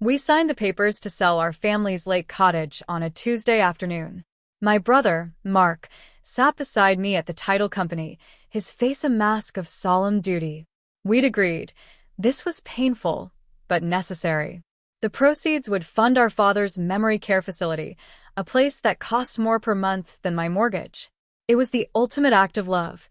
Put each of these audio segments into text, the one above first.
We signed the papers to sell our family's lake cottage on a Tuesday afternoon. My brother, Mark, sat beside me at the title company, his face a mask of solemn duty. We'd agreed. This was painful, but necessary. The proceeds would fund our father's memory care facility, a place that cost more per month than my mortgage. It was the ultimate act of love,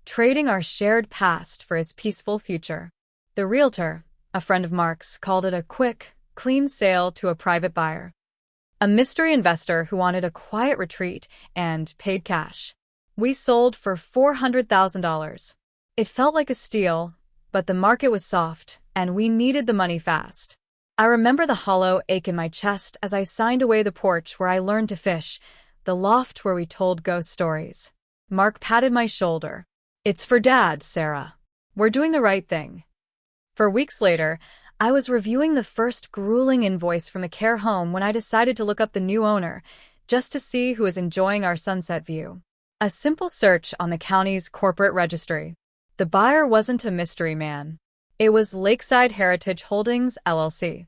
trading our shared past for his peaceful future. The realtor, a friend of Mark's, called it a quick, clean sale to a private buyer. A mystery investor who wanted a quiet retreat and paid cash. We sold for $400,000. It felt like a steal, but the market was soft, and we needed the money fast. I remember the hollow ache in my chest as I signed away the porch where I learned to fish, the loft where we told ghost stories. Mark patted my shoulder. "It's for Dad, Sarah. We're doing the right thing." For weeks later, I was reviewing the first grueling invoice from the care home when I decided to look up the new owner, just to see who was enjoying our sunset view. A simple search on the county's corporate registry. The buyer wasn't a mystery man. It was Lakeside Heritage Holdings, LLC.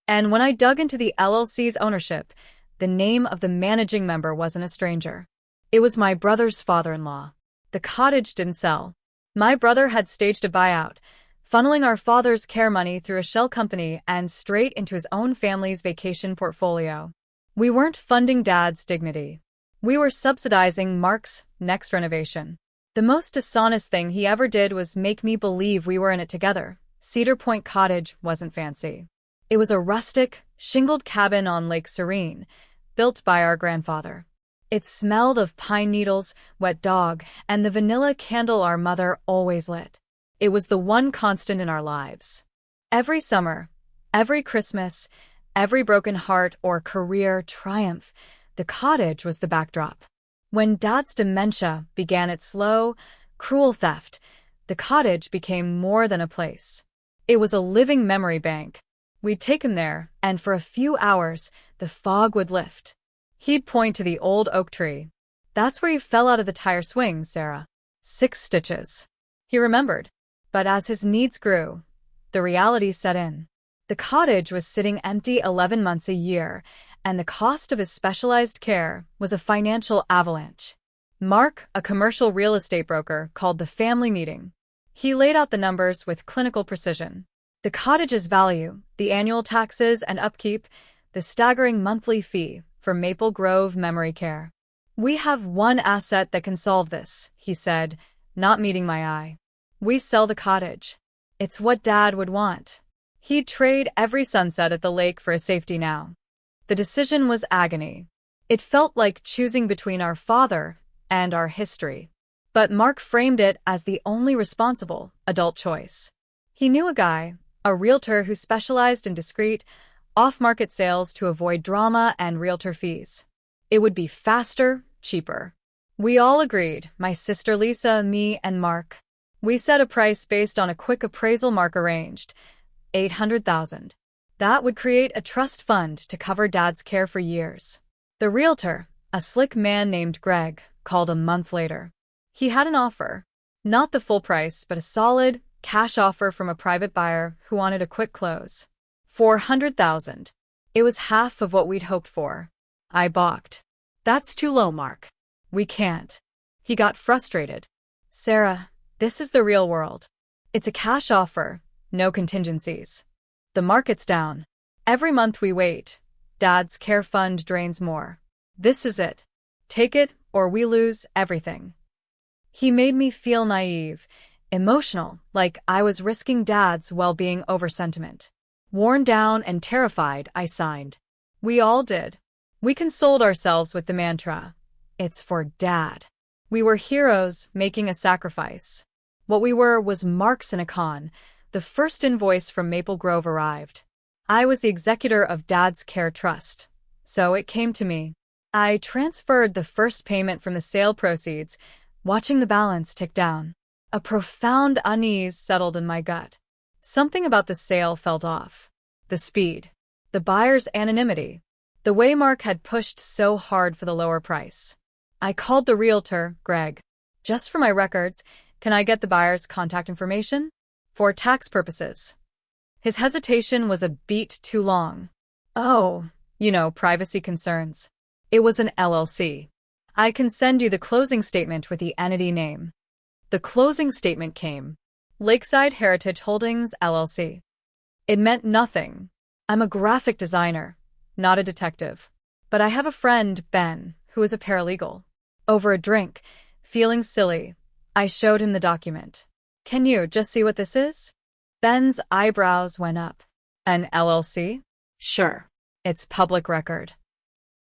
And when I dug into the LLC's ownership, the name of the managing member wasn't a stranger. It was my brother's father-in-law. The cottage didn't sell. My brother had staged a buyout, funneling our father's care money through a shell company and straight into his own family's vacation portfolio. We weren't funding Dad's dignity. We were subsidizing Mark's next renovation. The most dishonest thing he ever did was make me believe we were in it together. Cedar Point Cottage wasn't fancy. It was a rustic, shingled cabin on Lake Serene, built by our grandfather. It smelled of pine needles, wet dog, and the vanilla candle our mother always lit. It was the one constant in our lives. Every summer, every Christmas, every broken heart or career triumph, the cottage was the backdrop. When Dad's dementia began its slow, cruel theft, the cottage became more than a place. It was a living memory bank. We'd take him there, and for a few hours, the fog would lift. He'd point to the old oak tree. "That's where you fell out of the tire swing, Sarah. 6 stitches." He remembered. But as his needs grew, the reality set in. The cottage was sitting empty 11 months a year, and the cost of his specialized care was a financial avalanche. Mark, a commercial real estate broker, called the family meeting. He laid out the numbers with clinical precision. The cottage's value, the annual taxes and upkeep, the staggering monthly fee for Maple Grove memory care. "We have one asset that can solve this," he said, not meeting my eye. "We sell the cottage. It's what Dad would want. He'd trade every sunset at the lake for a safety now." The decision was agony. It felt like choosing between our father and our history. But Mark framed it as the only responsible adult choice. He knew a guy, a realtor who specialized in discreet, off-market sales to avoid drama and realtor fees. It would be faster, cheaper. We all agreed, my sister Lisa, me, and Mark. We set a price based on a quick appraisal Mark arranged, $800,000. That would create a trust fund to cover Dad's care for years. The realtor, a slick man named Greg, called a month later. He had an offer. Not the full price, but a solid, cash offer from a private buyer who wanted a quick close. $400,000. It was half of what we'd hoped for. I balked. "That's too low, Mark. We can't." He got frustrated. "Sarah, this is the real world. It's a cash offer, no contingencies. The market's down. Every month we wait, Dad's care fund drains more. This is it. Take it or we lose everything." He made me feel naive, emotional, like I was risking Dad's well-being over sentiment. Worn down and terrified, I signed. We all did. We consoled ourselves with the mantra, "It's for Dad." We were heroes making a sacrifice. What we were was marks in a con. The first invoice from Maple Grove arrived. I was the executor of Dad's Care Trust, so it came to me. I transferred the first payment from the sale proceeds, watching the balance tick down. A profound unease settled in my gut. Something about the sale felt off. The speed. The buyer's anonymity. The way Mark had pushed so hard for the lower price. I called the realtor, Greg. "Just for my records, can I get the buyer's contact information? For tax purposes." His hesitation was a beat too long. Oh, privacy concerns. It was an LLC. I can send you the closing statement with the entity name. The closing statement came. Lakeside Heritage Holdings, LLC. It meant nothing. I'm a graphic designer, not a detective. But I have a friend, Ben, who is a paralegal. Over a drink, feeling silly, I showed him the document. Can you just see what this is? Ben's eyebrows went up. An LLC? Sure. It's public record.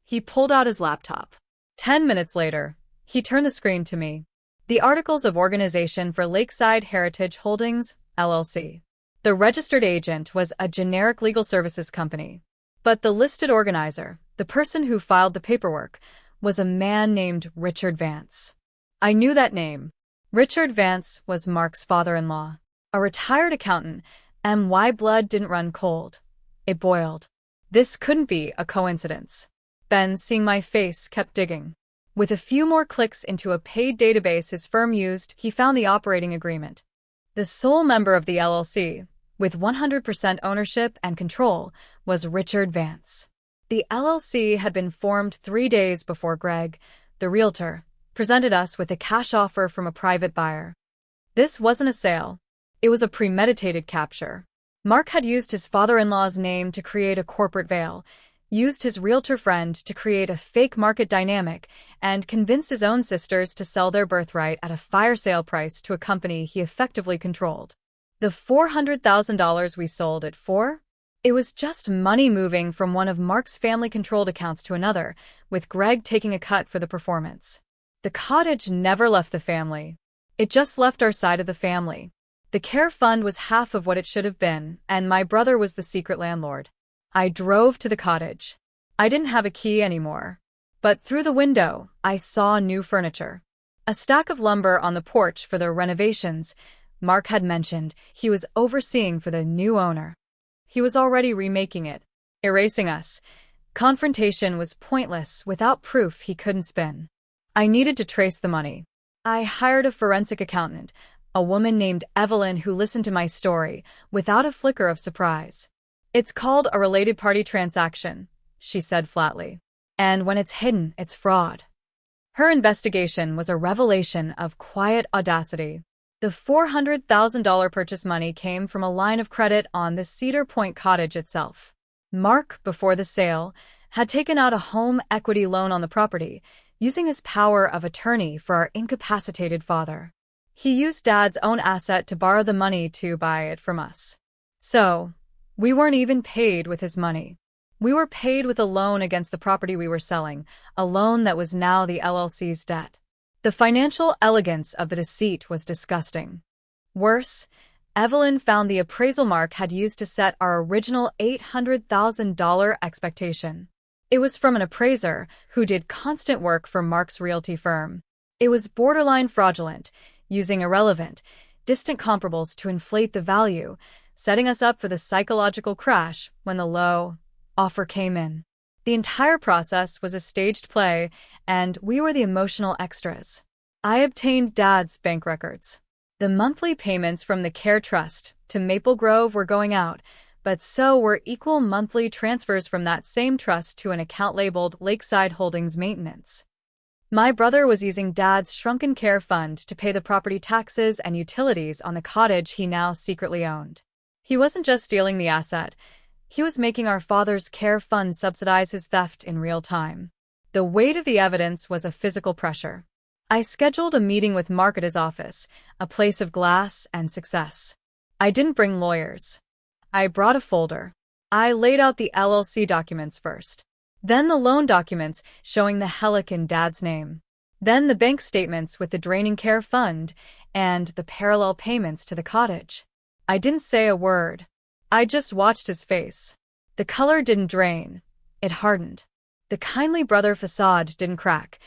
He pulled out his laptop. 10 minutes later, he turned the screen to me. The Articles of Organization for Lakeside Heritage Holdings, LLC. The registered agent was a generic legal services company. But the listed organizer, the person who filed the paperwork, was a man named Richard Vance. I knew that name. Richard Vance was Mark's father-in-law. A retired accountant, and my blood didn't run cold. It boiled. This couldn't be a coincidence. Ben, seeing my face, kept digging. With a few more clicks into a paid database his firm used, he found the operating agreement. The sole member of the LLC, with 100% ownership and control, was Richard Vance. The LLC had been formed 3 days before Greg, the realtor, presented us with a cash offer from a private buyer. This wasn't a sale. It was a premeditated capture. Mark had used his father-in-law's name to create a corporate veil, used his realtor friend to create a fake market dynamic, and convinced his own sisters to sell their birthright at a fire sale price to a company he effectively controlled. The $400,000 we sold it for? It was just money moving from one of Mark's family-controlled accounts to another, with Greg taking a cut for the performance. The cottage never left the family. It just left our side of the family. The care fund was half of what it should have been, and my brother was the secret landlord. I drove to the cottage. I didn't have a key anymore. But through the window, I saw new furniture. A stack of lumber on the porch for the renovations Mark had mentioned he was overseeing for the new owner. He was already remaking it, erasing us. Confrontation was pointless without proof he couldn't spin. I needed to trace the money. I hired a forensic accountant, a woman named Evelyn who listened to my story without a flicker of surprise. It's called a related party transaction, she said flatly. And when it's hidden, it's fraud. Her investigation was a revelation of quiet audacity. The $400,000 purchase money came from a line of credit on the Cedar Point cottage itself. Mark, before the sale, had taken out a home equity loan on the property, using his power of attorney for our incapacitated father. He used Dad's own asset to borrow the money to buy it from us. So, we weren't even paid with his money. We were paid with a loan against the property we were selling, a loan that was now the LLC's debt. The financial elegance of the deceit was disgusting. Worse, Evelyn found the appraisal Mark had used to set our original $800,000 expectation. It was from an appraiser who did constant work for Mark's realty firm. It was borderline fraudulent, using irrelevant, distant comparables to inflate the value, setting us up for the psychological crash when the low offer came in. The entire process was a staged play, and we were the emotional extras. I obtained Dad's bank records. The monthly payments from the Care Trust to Maple Grove were going out, but so were equal monthly transfers from that same trust to an account labeled Lakeside Holdings Maintenance. My brother was using Dad's shrunken care fund to pay the property taxes and utilities on the cottage he now secretly owned. He wasn't just stealing the asset. He was making our father's care fund subsidize his theft in real time. The weight of the evidence was a physical pressure. I scheduled a meeting with Mark at his office, a place of glass and success. I didn't bring lawyers. I brought a folder. I laid out the LLC documents first. Then the loan documents showing the Helic in Dad's name. Then the bank statements with the draining care fund and the parallel payments to the cottage. I didn't say a word. I just watched his face. The color didn't drain. It hardened. The kindly brother facade didn't crack.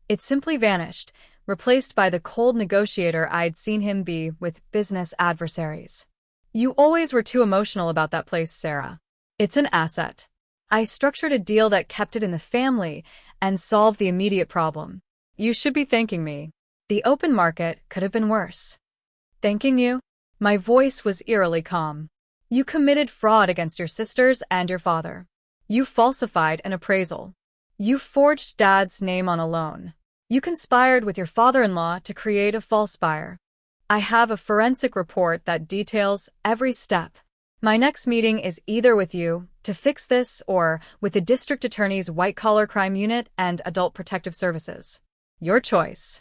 It simply vanished, replaced by the cold negotiator I'd seen him be with business adversaries. You always were too emotional about that place, Sarah. It's an asset. I structured a deal that kept it in the family and solved the immediate problem. You should be thanking me. The open market could have been worse. Thanking you? My voice was eerily calm. You committed fraud against your sisters and your father. You falsified an appraisal. You forged Dad's name on a loan. You conspired with your father-in-law to create a false buyer. I have a forensic report that details every step. My next meeting is either with you to fix this or with the district attorney's white-collar crime unit and adult protective services. Your choice.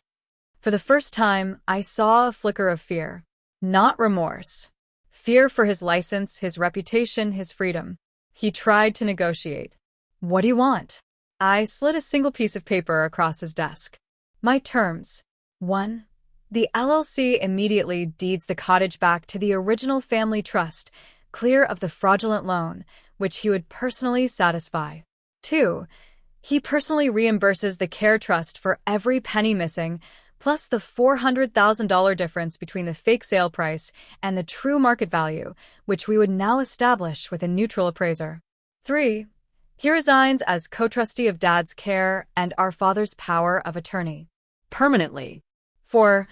For the first time, I saw a flicker of fear, not remorse. Fear for his license, his reputation, his freedom. He tried to negotiate. What do you want? I slid a single piece of paper across his desk. My terms. 1. The LLC immediately deeds the cottage back to the original family trust, clear of the fraudulent loan, which he would personally satisfy. 2. He personally reimburses the care trust for every penny missing, plus the $400,000 difference between the fake sale price and the true market value, which we would now establish with a neutral appraiser. 3. He resigns as co-trustee of Dad's care and our father's power of attorney. Permanently. 4.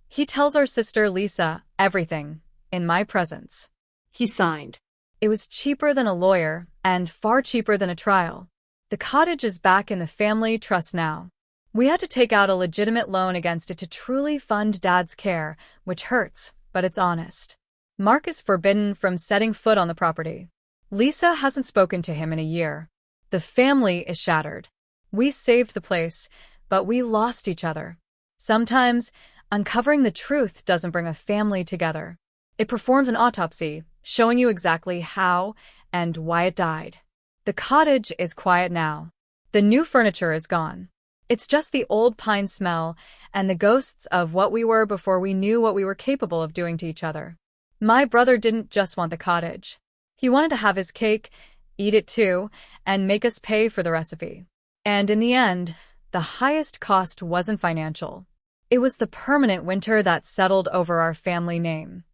He tells our sister Lisa everything, in my presence. He signed. It was cheaper than a lawyer, and far cheaper than a trial. The cottage is back in the family trust now. We had to take out a legitimate loan against it to truly fund Dad's care, which hurts, but it's honest. Mark is forbidden from setting foot on the property. Lisa hasn't spoken to him in a year. The family is shattered. We saved the place, but we lost each other. Sometimes, uncovering the truth doesn't bring a family together. It performs an autopsy, showing you exactly how and why it died. The cottage is quiet now. The new furniture is gone. It's just the old pine smell and the ghosts of what we were before we knew what we were capable of doing to each other. My brother didn't just want the cottage. He wanted to have his cake, eat it too, and make us pay for the recipe. And in the end, the highest cost wasn't financial. It was the permanent winter that settled over our family name.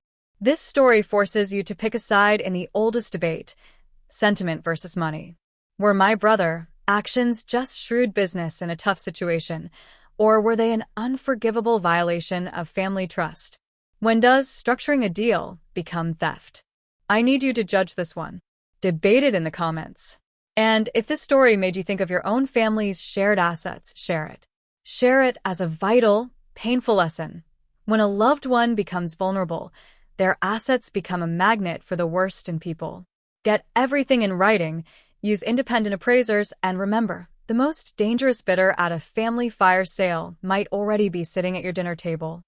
This story forces you to pick a side in the oldest debate, sentiment versus money. Were my brother actions just shrewd business in a tough situation, or were they an unforgivable violation of family trust? When does structuring a deal become theft? I need you to judge this one. Debate it in the comments. And if this story made you think of your own family's shared assets, share it. Share it as a vital, painful lesson. When a loved one becomes vulnerable, their assets become a magnet for the worst in people. Get everything in writing, use independent appraisers, and remember, the most dangerous bidder at a family fire sale might already be sitting at your dinner table.